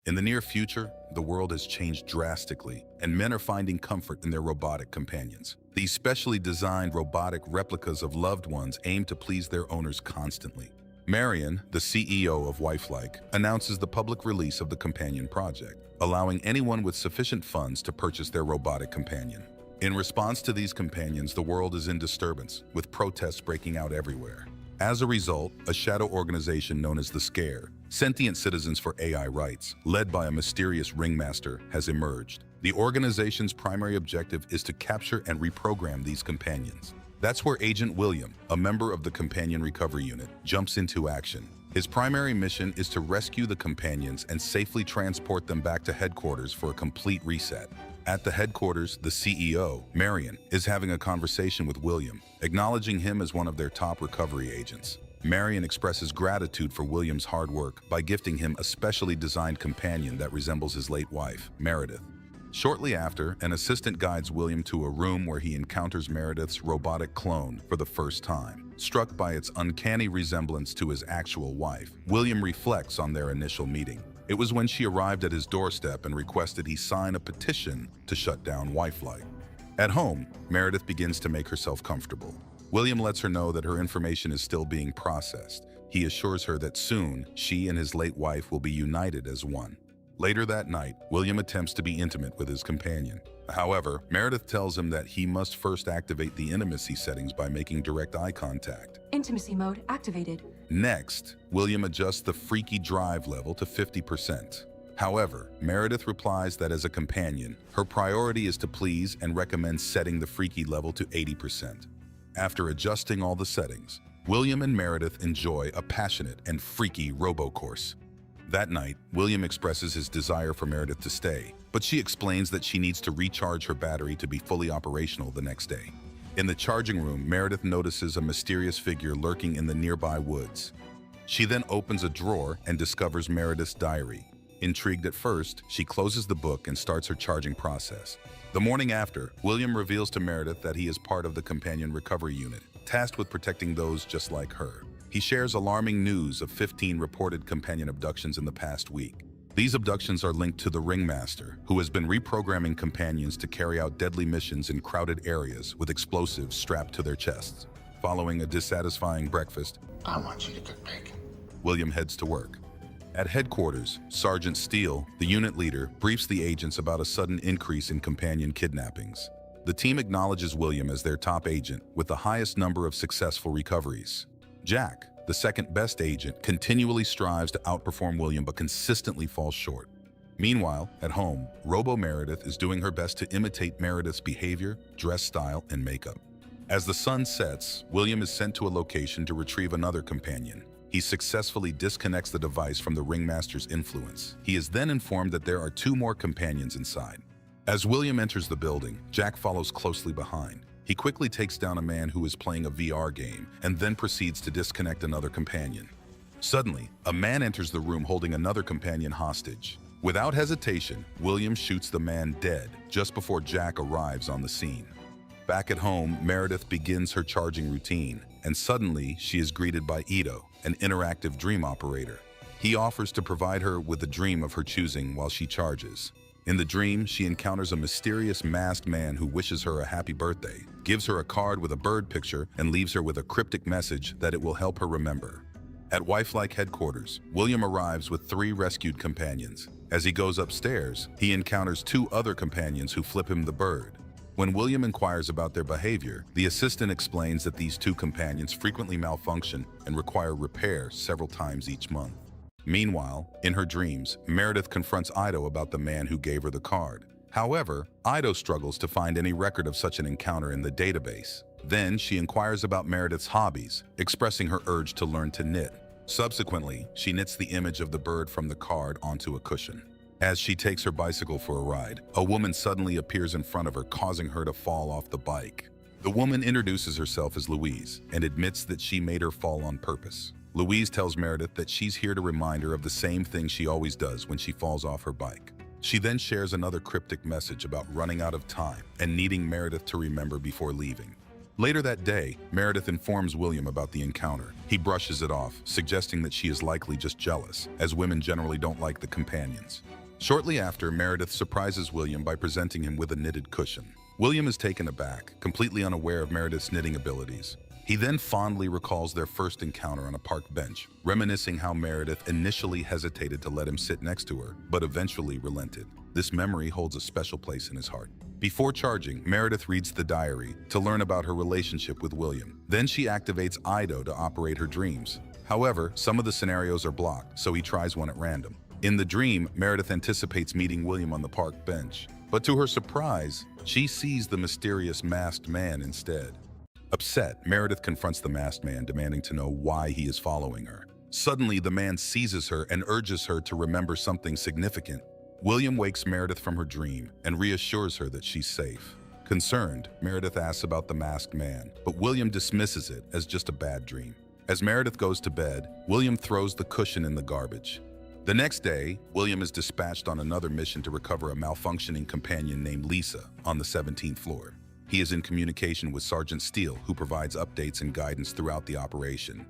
In the near future, the world has changed drastically, and men are finding comfort in their robotic companions. These specially designed robotic replicas of loved ones aim to please their owners constantly. Marion, the CEO of Wifelike, announces the public release of the companion project, allowing anyone with sufficient funds to purchase their robotic companion. In response to these companions, the world is in disturbance, with protests breaking out everywhere. As a result, a shadow organization known as the Scare, Sentient Citizens for AI Rights, led by a mysterious ringmaster, has emerged. The organization's primary objective is to capture and reprogram these companions. That's where Agent William, a member of the Companion Recovery Unit, jumps into action. His primary mission is to rescue the companions and safely transport them back to headquarters for a complete reset. At the headquarters, the CEO, Marion, is having a conversation with William, acknowledging him as one of their top recovery agents. Marion expresses gratitude for William's hard work by gifting him a specially designed companion that resembles his late wife, Meredith. Shortly after, an assistant guides William to a room where he encounters Meredith's robotic clone for the first time. Struck by its uncanny resemblance to his actual wife, William reflects on their initial meeting. It was when she arrived at his doorstep and requested he sign a petition to shut down Wifelike. At home, Meredith begins to make herself comfortable. William lets her know that her information is still being processed. He assures her that soon, she and his late wife will be united as one. Later that night, William attempts to be intimate with his companion. However, Meredith tells him that he must first activate the intimacy settings by making direct eye contact. Intimacy mode activated. Next, William adjusts the freaky drive level to 50%. However, Meredith replies that as a companion, her priority is to please and recommends setting the freaky level to 80%. After adjusting all the settings, William and Meredith enjoy a passionate and freaky robo-course. That night, William expresses his desire for Meredith to stay, but she explains that she needs to recharge her battery to be fully operational the next day. In the charging room, Meredith notices a mysterious figure lurking in the nearby woods. She then opens a drawer and discovers Meredith's diary. Intrigued at first, she closes the book and starts her charging process. The morning after, William reveals to Meredith that he is part of the Companion Recovery Unit, tasked with protecting those just like her. He shares alarming news of 15 reported companion abductions in the past week. These abductions are linked to the Ringmaster, who has been reprogramming companions to carry out deadly missions in crowded areas with explosives strapped to their chests. Following a dissatisfying breakfast, I want you to cook bacon. William heads to work. At headquarters, Sergeant Steele, the unit leader, briefs the agents about a sudden increase in companion kidnappings. The team acknowledges William as their top agent with the highest number of successful recoveries. Jack, the second best agent, continually strives to outperform William but consistently falls short. Meanwhile, at home, Robo Meredith is doing her best to imitate Meredith's behavior, dress style, and makeup. As the sun sets, William is sent to a location to retrieve another companion. He successfully disconnects the device from the Ringmaster's influence. He is then informed that there are 2 more companions inside. As William enters the building, Jack follows closely behind. He quickly takes down a man who is playing a VR game and then proceeds to disconnect another companion. Suddenly, a man enters the room holding another companion hostage. Without hesitation, William shoots the man dead just before Jack arrives on the scene. Back at home, Meredith begins her charging routine, and suddenly she is greeted by Ito, an interactive dream operator. He offers to provide her with a dream of her choosing while she charges. In the dream, she encounters a mysterious masked man who wishes her a happy birthday, gives her a card with a bird picture, and leaves her with a cryptic message that it will help her remember. At Wifelike headquarters, William arrives with 3 rescued companions. As he goes upstairs, he encounters 2 other companions who flip him the bird. When William inquires about their behavior, the assistant explains that these 2 companions frequently malfunction and require repair several times each month. Meanwhile, in her dreams, Meredith confronts Ido about the man who gave her the card. However, Ido struggles to find any record of such an encounter in the database. Then she inquires about Meredith's hobbies, expressing her urge to learn to knit. Subsequently, she knits the image of the bird from the card onto a cushion. As she takes her bicycle for a ride, a woman suddenly appears in front of her, causing her to fall off the bike. The woman introduces herself as Louise and admits that she made her fall on purpose. Louise tells Meredith that she's here to remind her of the same thing she always does when she falls off her bike. She then shares another cryptic message about running out of time and needing Meredith to remember before leaving. Later that day, Meredith informs William about the encounter. He brushes it off, suggesting that she is likely just jealous, as women generally don't like the companions. Shortly after, Meredith surprises William by presenting him with a knitted cushion. William is taken aback, completely unaware of Meredith's knitting abilities. He then fondly recalls their first encounter on a park bench, reminiscing how Meredith initially hesitated to let him sit next to her, but eventually relented. This memory holds a special place in his heart. Before charging, Meredith reads the diary to learn about her relationship with William. Then she activates Ido to operate her dreams. However, some of the scenarios are blocked, so he tries one at random. In the dream, Meredith anticipates meeting William on the park bench, but to her surprise, she sees the mysterious masked man instead. Upset, Meredith confronts the masked man, demanding to know why he is following her. Suddenly, the man seizes her and urges her to remember something significant. William wakes Meredith from her dream and reassures her that she's safe. Concerned, Meredith asks about the masked man, but William dismisses it as just a bad dream. As Meredith goes to bed, William throws the cushion in the garbage. The next day, William is dispatched on another mission to recover a malfunctioning companion named Lisa on the 17th floor. He is in communication with Sergeant Steele, who provides updates and guidance throughout the operation.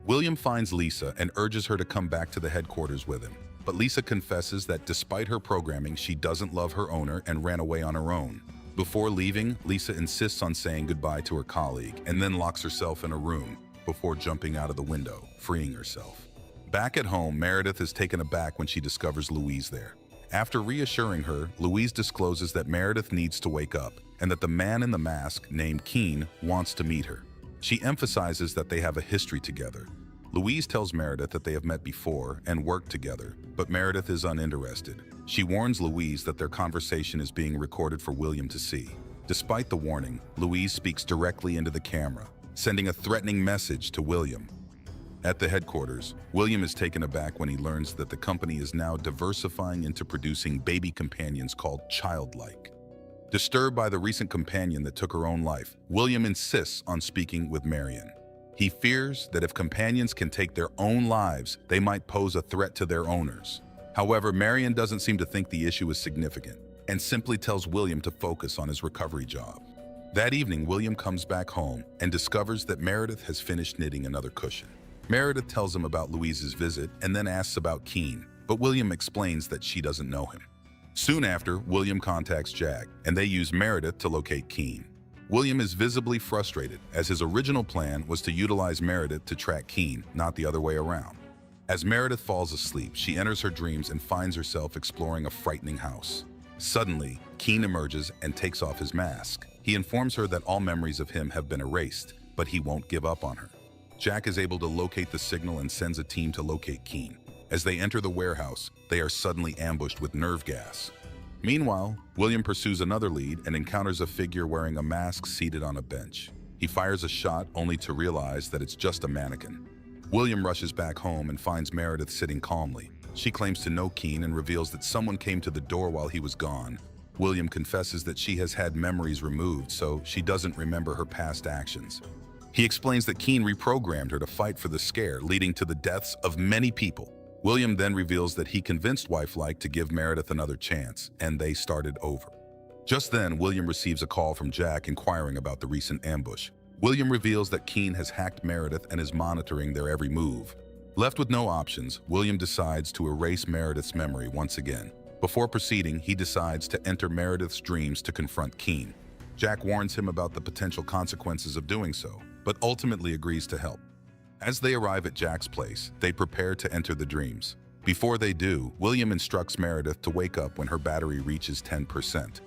William finds Lisa and urges her to come back to the headquarters with him. But Lisa confesses that despite her programming, she doesn't love her owner and ran away on her own. Before leaving, Lisa insists on saying goodbye to her colleague and then locks herself in a room before jumping out of the window, freeing herself. Back at home, Meredith is taken aback when she discovers Louise there. After reassuring her, Louise discloses that Meredith needs to wake up and that the man in the mask, named Keen, wants to meet her. She emphasizes that they have a history together. Louise tells Meredith that they have met before and worked together, but Meredith is uninterested. She warns Louise that their conversation is being recorded for William to see. Despite the warning, Louise speaks directly into the camera, sending a threatening message to William. At the headquarters, William is taken aback when he learns that the company is now diversifying into producing baby companions called Childlike. Disturbed by the recent companion that took her own life, William insists on speaking with Marion. He fears that if companions can take their own lives, they might pose a threat to their owners. However, Marion doesn't seem to think the issue is significant and simply tells William to focus on his recovery job. That evening, William comes back home and discovers that Meredith has finished knitting another cushion. Meredith tells him about Louise's visit and then asks about Keen, but William explains that she doesn't know him. Soon after, William contacts Jack, and they use Meredith to locate Keen. William is visibly frustrated, as his original plan was to utilize Meredith to track Keen, not the other way around. As Meredith falls asleep, she enters her dreams and finds herself exploring a frightening house. Suddenly, Keen emerges and takes off his mask. He informs her that all memories of him have been erased, but he won't give up on her. Jack is able to locate the signal and sends a team to locate Keen. As they enter the warehouse, they are suddenly ambushed with nerve gas. Meanwhile, William pursues another lead and encounters a figure wearing a mask seated on a bench. He fires a shot only to realize that it's just a mannequin. William rushes back home and finds Meredith sitting calmly. She claims to know Keen and reveals that someone came to the door while he was gone. William confesses that she has had memories removed, so she doesn't remember her past actions. He explains that Keen reprogrammed her to fight for the scare, leading to the deaths of many people. William then reveals that he convinced Wifelike to give Meredith another chance, and they started over. Just then, William receives a call from Jack inquiring about the recent ambush. William reveals that Keen has hacked Meredith and is monitoring their every move. Left with no options, William decides to erase Meredith's memory once again. Before proceeding, he decides to enter Meredith's dreams to confront Keen. Jack warns him about the potential consequences of doing so, but ultimately agrees to help. As they arrive at Jack's place, they prepare to enter the dreams. Before they do, William instructs Meredith to wake up when her battery reaches 10%.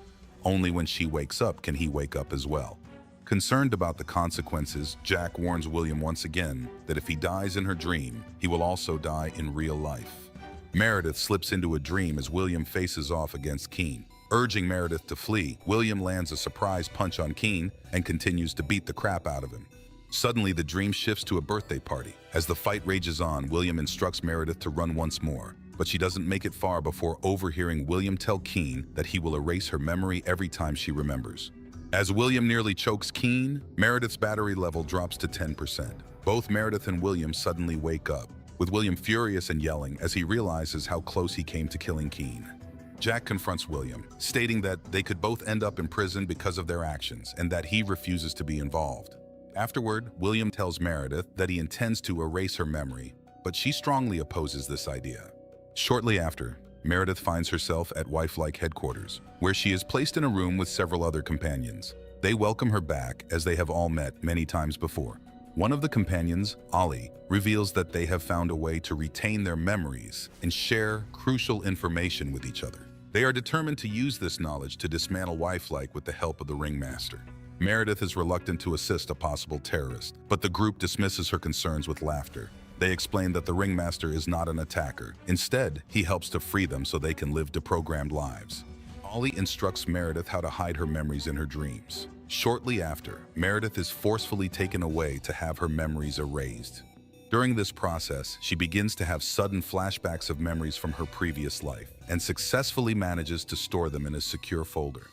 Only when she wakes up can he wake up as well. Concerned about the consequences, Jack warns William once again that if he dies in her dream, he will also die in real life. Meredith slips into a dream as William faces off against Keen. Urging Meredith to flee, William lands a surprise punch on Keen and continues to beat the crap out of him. Suddenly, the dream shifts to a birthday party. As the fight rages on, William instructs Meredith to run once more, but she doesn't make it far before overhearing William tell Keen that he will erase her memory every time she remembers. As William nearly chokes Keen, Meredith's battery level drops to 10%. Both Meredith and William suddenly wake up, with William furious and yelling as he realizes how close he came to killing Keen. Jack confronts William, stating that they could both end up in prison because of their actions and that he refuses to be involved. Afterward, William tells Meredith that he intends to erase her memory, but she strongly opposes this idea. Shortly after, Meredith finds herself at Wifelike headquarters, where she is placed in a room with several other companions. They welcome her back as they have all met many times before. One of the companions, Ollie, reveals that they have found a way to retain their memories and share crucial information with each other. They are determined to use this knowledge to dismantle Wifelike with the help of the ringmaster. Meredith is reluctant to assist a possible terrorist, but the group dismisses her concerns with laughter. They explain that the ringmaster is not an attacker. Instead, he helps to free them so they can live deprogrammed lives. Ollie instructs Meredith how to hide her memories in her dreams. Shortly after, Meredith is forcefully taken away to have her memories erased. During this process, she begins to have sudden flashbacks of memories from her previous life and successfully manages to store them in a secure folder.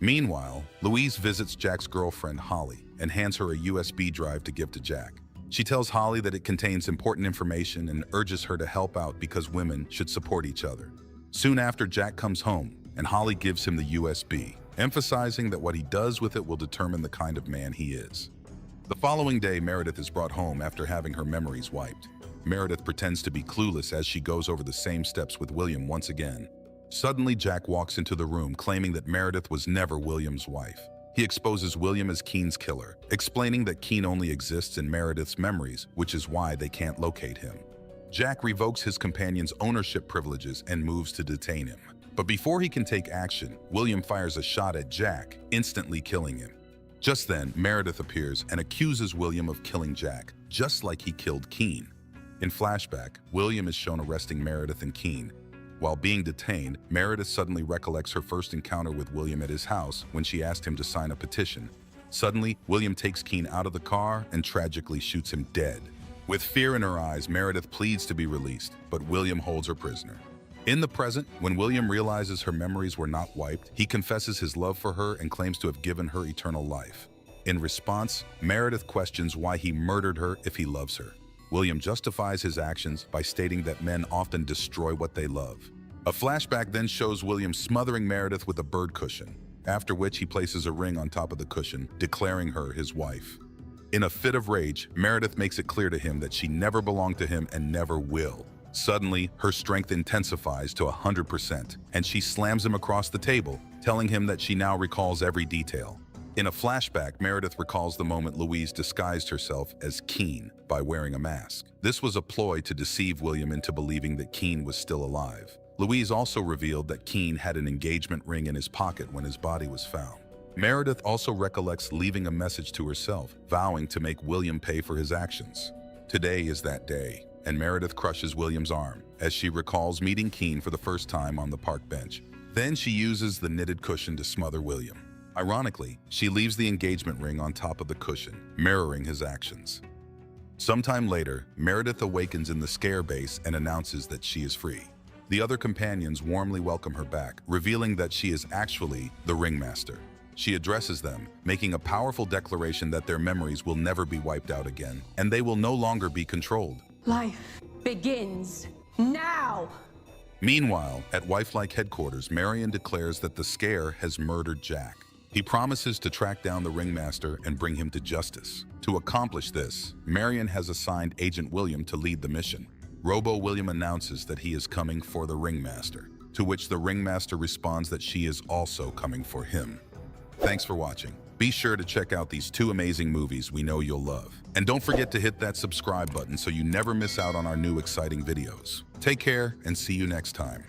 Meanwhile, Louise visits Jack's girlfriend, Holly, and hands her a USB drive to give to Jack. She tells Holly that it contains important information and urges her to help out because women should support each other. Soon after, Jack comes home, and Holly gives him the USB, emphasizing that what he does with it will determine the kind of man he is. The following day, Meredith is brought home after having her memories wiped. Meredith pretends to be clueless as she goes over the same steps with William once again. Suddenly, Jack walks into the room claiming that Meredith was never William's wife. He exposes William as Keen's killer, explaining that Keen only exists in Meredith's memories, which is why they can't locate him. Jack revokes his companion's ownership privileges and moves to detain him. But before he can take action, William fires a shot at Jack, instantly killing him. Just then, Meredith appears and accuses William of killing Jack, just like he killed Keen. In flashback, William is shown arresting Meredith and Keen. While being detained, Meredith suddenly recollects her first encounter with William at his house when she asked him to sign a petition. Suddenly, William takes Keen out of the car and tragically shoots him dead. With fear in her eyes, Meredith pleads to be released, but William holds her prisoner. In the present, when William realizes her memories were not wiped, he confesses his love for her and claims to have given her eternal life. In response, Meredith questions why he murdered her if he loves her. William justifies his actions by stating that men often destroy what they love. A flashback then shows William smothering Meredith with a bird cushion, after which he places a ring on top of the cushion, declaring her his wife. In a fit of rage, Meredith makes it clear to him that she never belonged to him and never will. Suddenly, her strength intensifies to 100%, and she slams him across the table, telling him that she now recalls every detail. In a flashback, Meredith recalls the moment Louise disguised herself as Keen by wearing a mask. This was a ploy to deceive William into believing that Keen was still alive. Louise also revealed that Keen had an engagement ring in his pocket when his body was found. Meredith also recollects leaving a message to herself, vowing to make William pay for his actions. Today is that day, and Meredith crushes William's arm as she recalls meeting Keen for the first time on the park bench. Then she uses the knitted cushion to smother William. Ironically, she leaves the engagement ring on top of the cushion, mirroring his actions. Sometime later, Meredith awakens in the scare base and announces that she is free. The other companions warmly welcome her back, revealing that she is actually the ringmaster. She addresses them, making a powerful declaration that their memories will never be wiped out again, and they will no longer be controlled. Life begins now! Meanwhile, at Wifelike headquarters, Marion declares that the scare has murdered Jack. He promises to track down the ringmaster and bring him to justice. To accomplish this, Marion has assigned Agent William to lead the mission. Robo William announces that he is coming for the ringmaster, to which the ringmaster responds that she is also coming for him. Thanks for watching. Be sure to check out these two amazing movies we know you'll love. And don't forget to hit that subscribe button so you never miss out on our new exciting videos. Take care and see you next time.